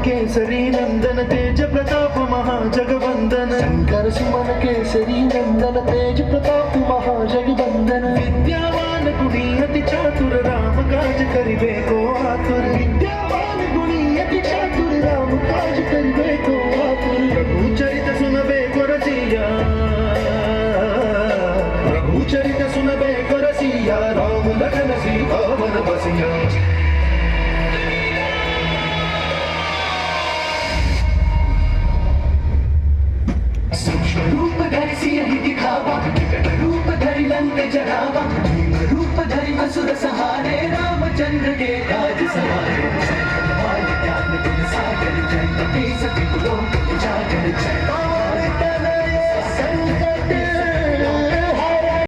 केसरी नंदन तेज प्रताप महाजगवंदन शंकर सुमन केसरी नंदन तेज प्रताप महाजगवंदन विद्यावान गुणी अति चातुर राम काज करिबे को आतुर विद्यावान गुणी अति चातुर राम काज करिबे को आतुर प्रभु चरित सुनबे को रसिया प्रभु चरित सुनबे को रसिया राम लखन सीता वन बसिया रूप धरि सिंह दिखावा विकट रूप धरि लंक जरावा भीम रूप धरि असुर सहारे रामचंद्र के काज सवारे